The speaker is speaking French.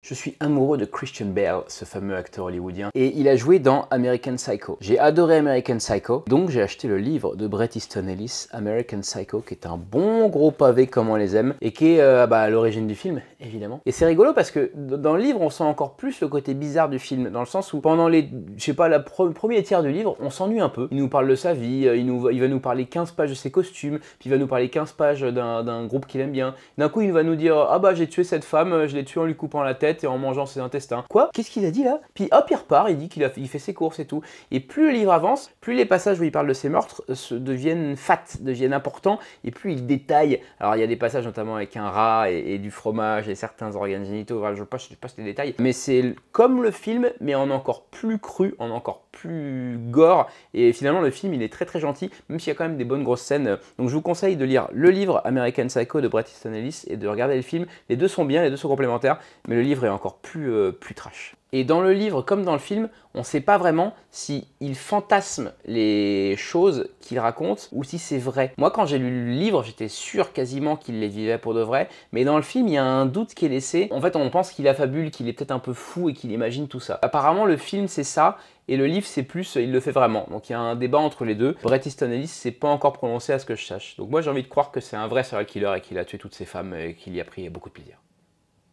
Je suis amoureux de Christian Bale, ce fameux acteur hollywoodien, et il a joué dans American Psycho. J'ai adoré American Psycho, donc j'ai acheté le livre de Bret Easton Ellis, American Psycho, qui est un bon gros pavé comme on les aime, et qui est à l'origine du film, évidemment. Et c'est rigolo parce que dans le livre, on sent encore plus le côté bizarre du film, dans le sens où pendant les, je sais pas, premier tiers du livre, on s'ennuie un peu. Il nous parle de sa vie, il va nous parler 15 pages de ses costumes, puis il va nous parler 15 pages d'un groupe qu'il aime bien. D'un coup, il va nous dire « Ah bah j'ai tué cette femme, je l'ai tuée en lui coupant la tête et en mangeant ses intestins. » Quoi? Qu'est-ce qu'il a dit là? Puis hop, il repart, il dit il fait ses courses et tout. Et plus le livre avance, plus les passages où il parle de ses meurtres deviennent deviennent importants, et plus il détaille. Alors il y a des passages notamment avec un rat et du fromage et certains organes génitaux, je passe les détails. Mais c'est comme le film, mais en encore plus cru, en encore plus gore. Et finalement le film il est très très gentil, même s'il y a quand même des bonnes grosses scènes. Donc je vous conseille de lire le livre American Psycho de Bret Easton Ellis et de regarder le film. Les deux sont bien, les deux sont complémentaires, mais le livre est encore plus trash. Et dans le livre, comme dans le film, on ne sait pas vraiment s'il fantasme les choses qu'il raconte ou si c'est vrai. Moi, quand j'ai lu le livre, j'étais sûr quasiment qu'il les vivait pour de vrai, mais dans le film, il y a un doute qui est laissé. En fait, on pense qu'il affabule, qu'il est peut-être un peu fou et qu'il imagine tout ça. Apparemment, le film, c'est ça, et le livre, c'est plus, il le fait vraiment. Donc il y a un débat entre les deux. Bret Easton Ellis s'est pas encore prononcé à ce que je sache. Donc moi, j'ai envie de croire que c'est un vrai serial killer et qu'il a tué toutes ces femmes et qu'il y a pris beaucoup de plaisir.